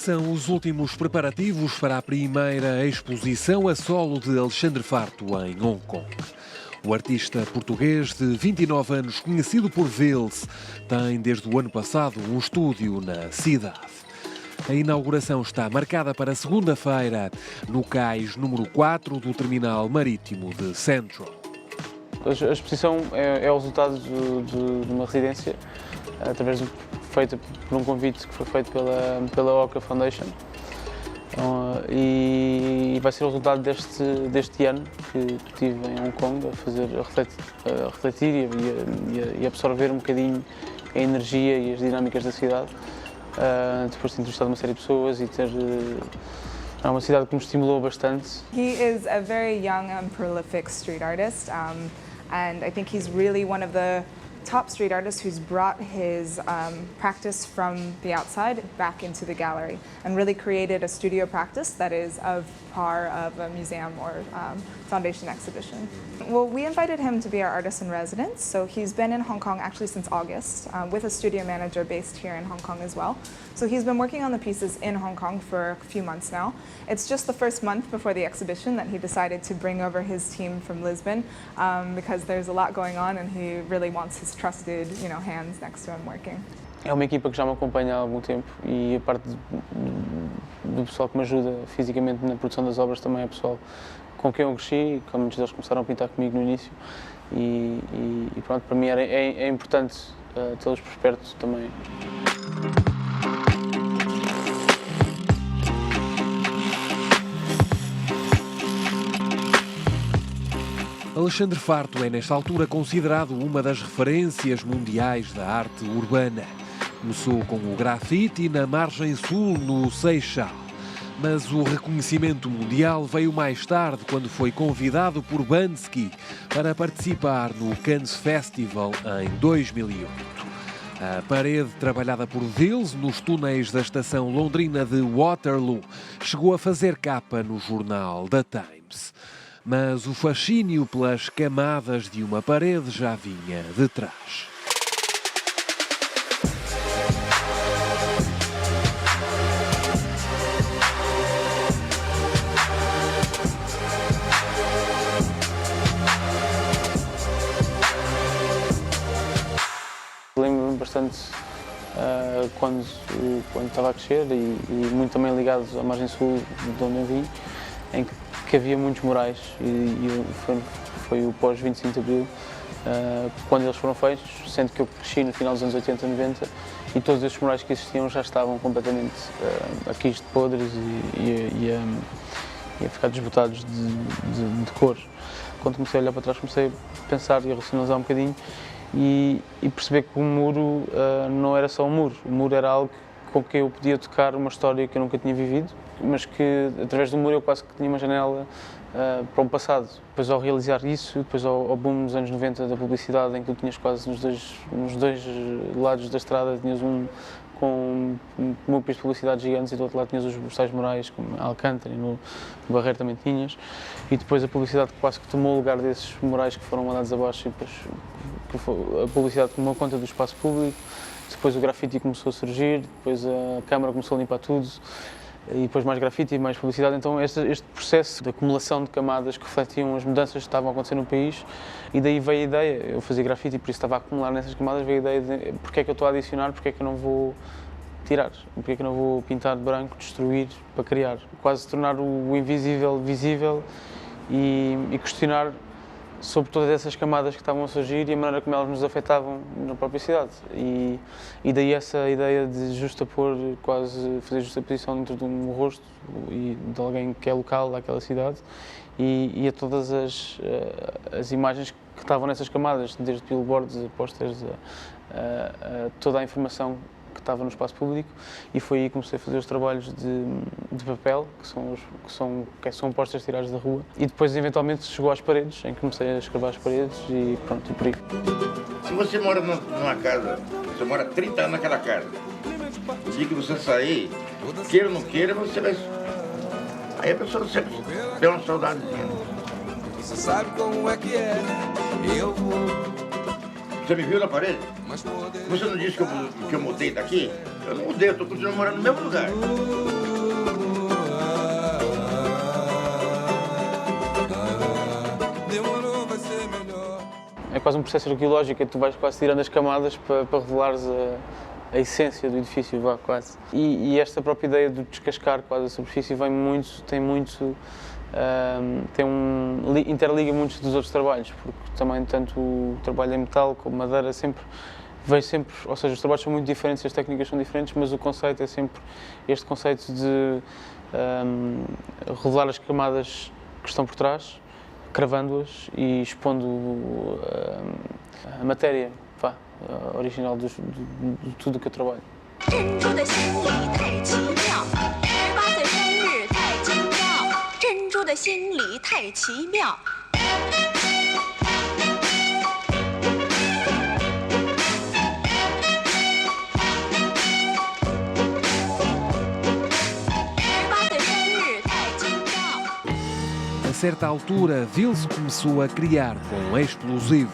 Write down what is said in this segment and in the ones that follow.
São os últimos preparativos para a primeira exposição a solo de Alexandre Farto em Hong Kong. O artista português de 29 anos, conhecido por Vils, tem desde o ano passado um estúdio na cidade. A inauguração está marcada para segunda-feira, no cais número 4 do terminal marítimo de Central. A exposição é o resultado de uma residência, feita por um convite que foi feito pela Oca Foundation, e vai ser o resultado deste ano que tive em Hong Kong a refletir e absorver um bocadinho a energia e as dinâmicas da cidade, depois de ter entrevistado uma série de pessoas e é uma cidade que me estimulou bastante. He is a very young and prolific street artist, and I think he's really one of the top street artists who's brought his practice from the outside back into the gallery and really created a studio practice that is of par of a museum or foundation exhibition. Well, we invited him to be our artist in residence, so he's been in Hong Kong actually since August with a studio manager based here in Hong Kong as well. So he's been working on the pieces in Hong Kong for a few months now. It's just the first month before the exhibition that he decided to bring over his team from Lisbon because there's a lot going on and he really wants his trusted, hands next to him working. É uma equipa que já me acompanha há algum tempo e a parte do pessoal que me ajuda fisicamente na produção das obras também é pessoal com quem eu cresci, como muitos deles começaram a pintar comigo no início e pronto, para mim é importante tê-los por perto também. Alexandre Farto é, nesta altura, considerado uma das referências mundiais da arte urbana. Começou com o grafite na margem sul, no Seixal. Mas o reconhecimento mundial veio mais tarde, quando foi convidado por Banksy para participar no Cannes Festival em 2008. A parede trabalhada por Vils nos túneis da estação londrina de Waterloo chegou a fazer capa no jornal The Times. Mas o fascínio pelas camadas de uma parede já vinha de trás. Lembro-me bastante quando estava a crescer e muito também ligado à margem sul de onde eu vim, em que havia muitos murais e foi o pós-25 de Abril, quando eles foram feitos, sendo que eu cresci no final dos anos 80 e 90 e todos esses murais que existiam já estavam completamente aqui de podres e a ficar desbotados de cor. Quando comecei a olhar para trás, comecei a pensar e a racionalizar um bocadinho e perceber que o muro não era só um muro, o muro era algo com que eu podia tocar uma história que eu nunca tinha vivido, mas que através do muro eu quase que tinha uma janela para um passado. Depois ao realizar isso, depois ao boom nos anos 90 da publicidade, em que tu tinhas quase nos dois lados da estrada, tinhas um com múltiplas de publicidade gigantes e do outro lado tinhas os tais murais, como Alcântara e no Barreiro também tinhas, e depois a publicidade quase que tomou o lugar desses murais que foram mandados abaixo e depois a publicidade tomou conta do espaço público. Depois o grafite começou a surgir, depois a Câmara começou a limpar tudo, e depois mais grafite e mais publicidade. Então este processo de acumulação de camadas que refletiam as mudanças que estavam a acontecer no país, e daí veio a ideia, eu fazia grafite e por isso estava a acumular nessas camadas, veio a ideia de porque é que eu estou a adicionar, porque é que eu não vou tirar, porque é que eu não vou pintar de branco, destruir para criar. Quase tornar o invisível visível e questionar sobre todas essas camadas que estavam a surgir e a maneira como elas nos afetavam na própria cidade. E daí essa ideia de justapor, quase fazer justaposição dentro de um rosto e de alguém que é local daquela cidade e a todas as imagens que estavam nessas camadas, desde billboards, a posters, a toda a informação que estava no espaço público, e foi aí que comecei a fazer os trabalhos de papel, que são postas tiradas da rua, e depois eventualmente chegou às paredes, em que comecei a escrever as paredes e pronto, e por aí. Se você mora numa casa, você mora 30 anos naquela casa, o dia que você sair, queira ou não queira, você vai... Aí a pessoa sempre tem uma saudade. Você sabe como é que é, eu vou... Você me viu na parede? Você não disse que eu mudei daqui? Eu não mudei, eu estou continuando morando no mesmo lugar. É quase um processo arqueológico, tu vais quase tirando as camadas para revelares a essência do edifício, vá, quase. E esta própria ideia de descascar quase a superfície interliga muitos dos outros trabalhos, porque também tanto o trabalho em metal como madeira ou seja, os trabalhos são muito diferentes, as técnicas são diferentes, mas o conceito é sempre este conceito de revelar as camadas que estão por trás, cravando-as e expondo a matéria original de tudo o que eu trabalho. 珍珠的心里太奇妙，18岁生日太精妙，珍珠的心里太奇妙。18岁生日太精妙。 A certa altura, Vils começou a criar com explosivos.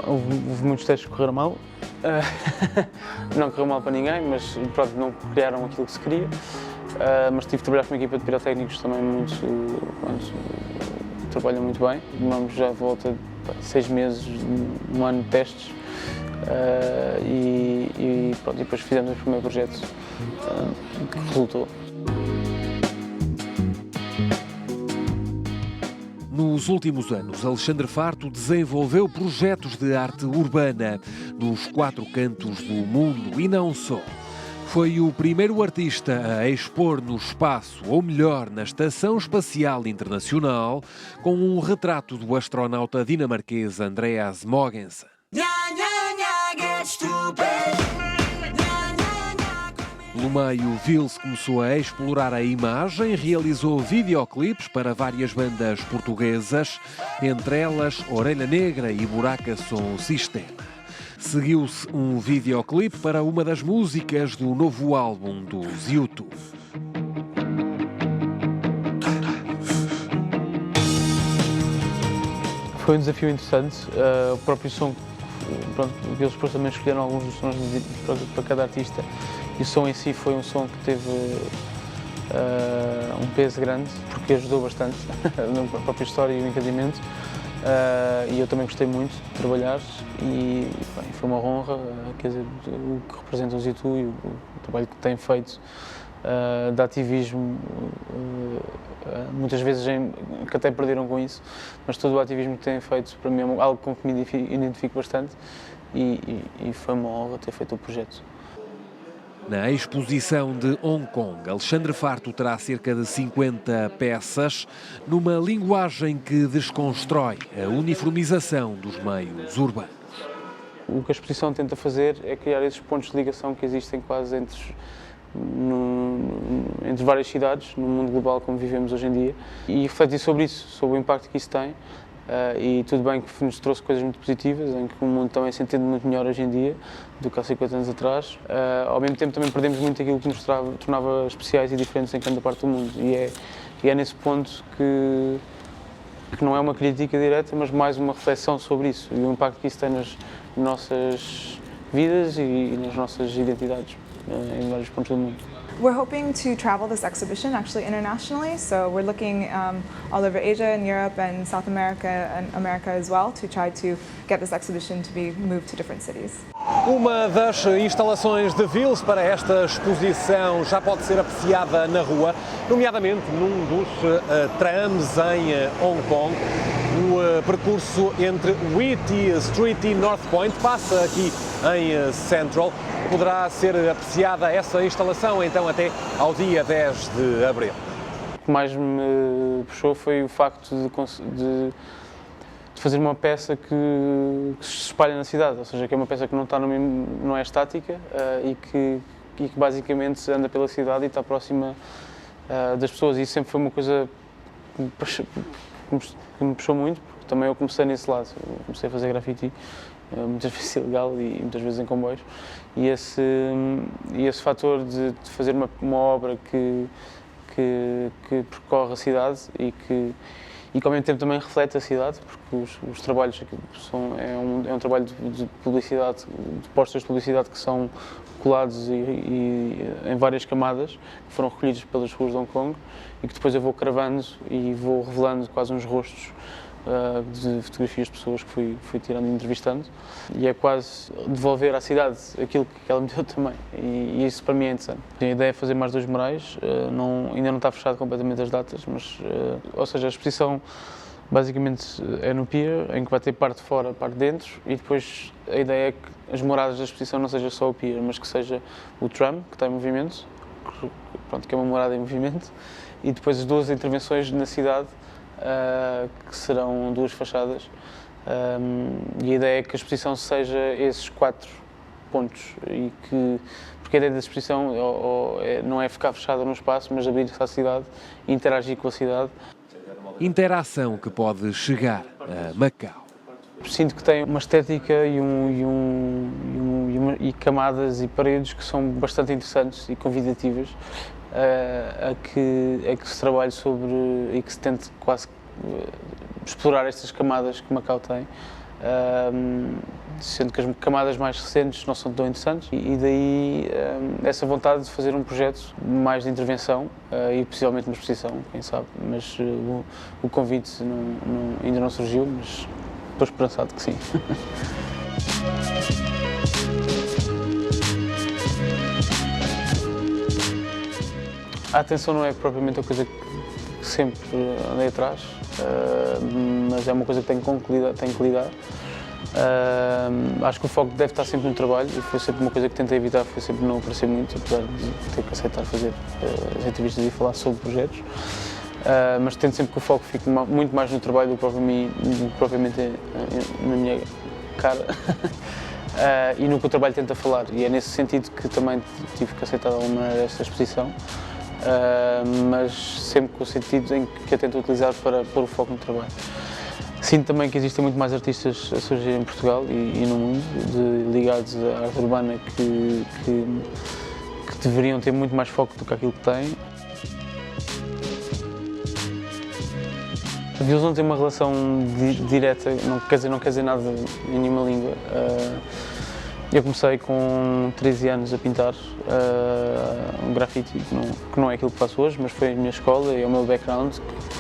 Houve muitos testes que correram mal, não correu mal para ninguém, mas pronto, não criaram aquilo que se queria. Mas tive de trabalhar com uma equipa de pirotécnicos também trabalham muito bem. Demoramos já à volta de 6 meses, um ano de testes e depois fizemos o primeiro projeto que resultou. Nos últimos anos, Alexandre Farto desenvolveu projetos de arte urbana nos 4 cantos do mundo e não só. Foi o primeiro artista a expor no espaço, ou melhor, na Estação Espacial Internacional, com um retrato do astronauta dinamarquês Andreas Mogensen. No meio, Vils começou a explorar a imagem, realizou videoclipes para várias bandas portuguesas, entre elas Orelha Negra e Buraca Som Sistema. Seguiu-se um videoclipe para uma das músicas do novo álbum dos YouTube. Foi um desafio interessante, o próprio som, eles depois também escolheram alguns dos sons para cada artista e o som em si foi um som que teve um peso grande, porque ajudou bastante na própria história e o encadeamento. E eu também gostei muito de trabalhar e bem, foi uma honra, quer dizer, o que representa o Zitu e o trabalho que tem feito de ativismo, muitas vezes que até perderam com isso, mas todo o ativismo que têm feito para mim é algo com que me identifico bastante e foi uma honra ter feito o projeto. Na exposição de Hong Kong, Alexandre Farto terá cerca de 50 peças, numa linguagem que desconstrói a uniformização dos meios urbanos. O que a exposição tenta fazer é criar esses pontos de ligação que existem quase entre várias cidades, no mundo global como vivemos hoje em dia, e refletir sobre isso, sobre o impacto que isso tem. E tudo bem que nos trouxe coisas muito positivas, em que o mundo também se entende muito melhor hoje em dia do que há 50 anos atrás. Ao mesmo tempo também perdemos muito aquilo que nos tornava especiais e diferentes em cada parte do mundo. E é nesse ponto que não é uma crítica direta, mas mais uma reflexão sobre isso e o impacto que isso tem nas nossas vidas e nas nossas identidades em vários pontos do mundo. We're hoping to travel this exhibition actually internationally, so we're looking all over Asia and Europe and South America and America as well to try to get this exhibition to be moved to different cities. Uma das instalações de Vils para esta exposição já pode ser apreciada na rua, nomeadamente num dos trams em Hong Kong. O percurso entre Whitty Street e North Point passa aqui em Central. Poderá ser apreciada essa instalação então até ao dia 10 de abril. O que mais me puxou foi o facto de fazer uma peça que se espalha na cidade, ou seja, que é uma peça que não é estática e que basicamente anda pela cidade e está próxima das pessoas. E isso sempre foi uma coisa que que me puxou muito, porque também eu comecei nesse lado. Eu comecei a fazer grafite muitas vezes ilegal e muitas vezes em comboios. E esse fator de fazer uma obra que percorre a cidade e que ao mesmo tempo também reflete a cidade, porque os trabalhos é um trabalho de publicidade, de posters de publicidade que são colados e em várias camadas, que foram recolhidos pelas ruas de Hong Kong e que depois eu vou cravando e vou revelando quase uns rostos de fotografias de pessoas que fui tirando e entrevistando, e é quase devolver à cidade aquilo que ela me deu também, e isso para mim é interessante. A ideia é fazer mais 2 murais, ainda não está fechado completamente as datas, mas, ou seja, a exposição basicamente é no pier, em que vai ter parte de fora, parte de dentro, e depois a ideia é que as moradas da exposição não seja só o pier, mas que seja o tram, que está em movimento, que é uma morada em movimento, e depois as 2 intervenções na cidade, que serão 2 fachadas, e a ideia é que a exposição seja esses 4 pontos, porque a ideia da exposição não é ficar fechada no espaço, mas abrir-se à cidade e interagir com a cidade. Interação que pode chegar a Macau. Sinto que tem uma estética e camadas e paredes que são bastante interessantes e convidativas, a que se trabalhe sobre e que se tente quase explorar estas camadas que Macau tem, sendo que as camadas mais recentes não são tão interessantes, e daí essa vontade de fazer um projeto mais de intervenção e possivelmente uma exposição, quem sabe, mas o convite ainda não surgiu, mas estou esperançado que sim. A atenção não é propriamente a coisa que sempre andei atrás, mas é uma coisa que tenho que lidar. Acho que o foco deve estar sempre no trabalho, e foi sempre uma coisa que tentei evitar, foi sempre não aparecer muito, apesar de ter que aceitar fazer as entrevistas e falar sobre projetos. Mas tento sempre que o foco fique muito mais no trabalho do que propriamente na minha cara. E no que o trabalho tenta falar, e é nesse sentido que também tive que aceitar de alguma maneira esta exposição, mas sempre com o sentido em que a tento utilizar para pôr o foco no trabalho. Sinto também que existem muito mais artistas a surgir em Portugal e no mundo, ligados à arte urbana, que deveriam ter muito mais foco do que aquilo que têm. A Visuals tem uma relação direta, não quer dizer nada em nenhuma língua. Eu comecei com 13 anos a pintar um grafite, que não é aquilo que faço hoje, mas foi a minha escola e o meu background,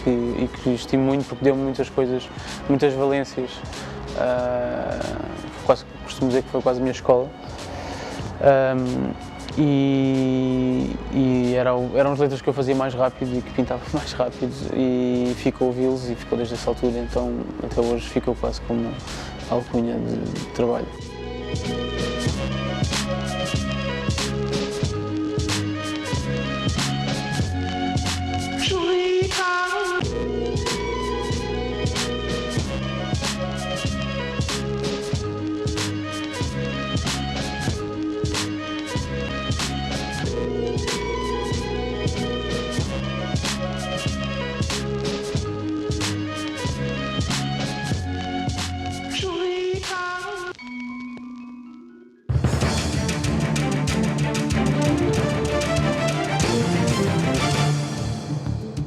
e que estimo muito porque deu-me muitas coisas, muitas valências. Costumo dizer que foi quase a minha escola. E eram as letras que eu fazia mais rápido e que pintava mais rápido, e ficou ouvi-los e ficou desde essa altura, então até hoje ficou quase como alcunha de trabalho.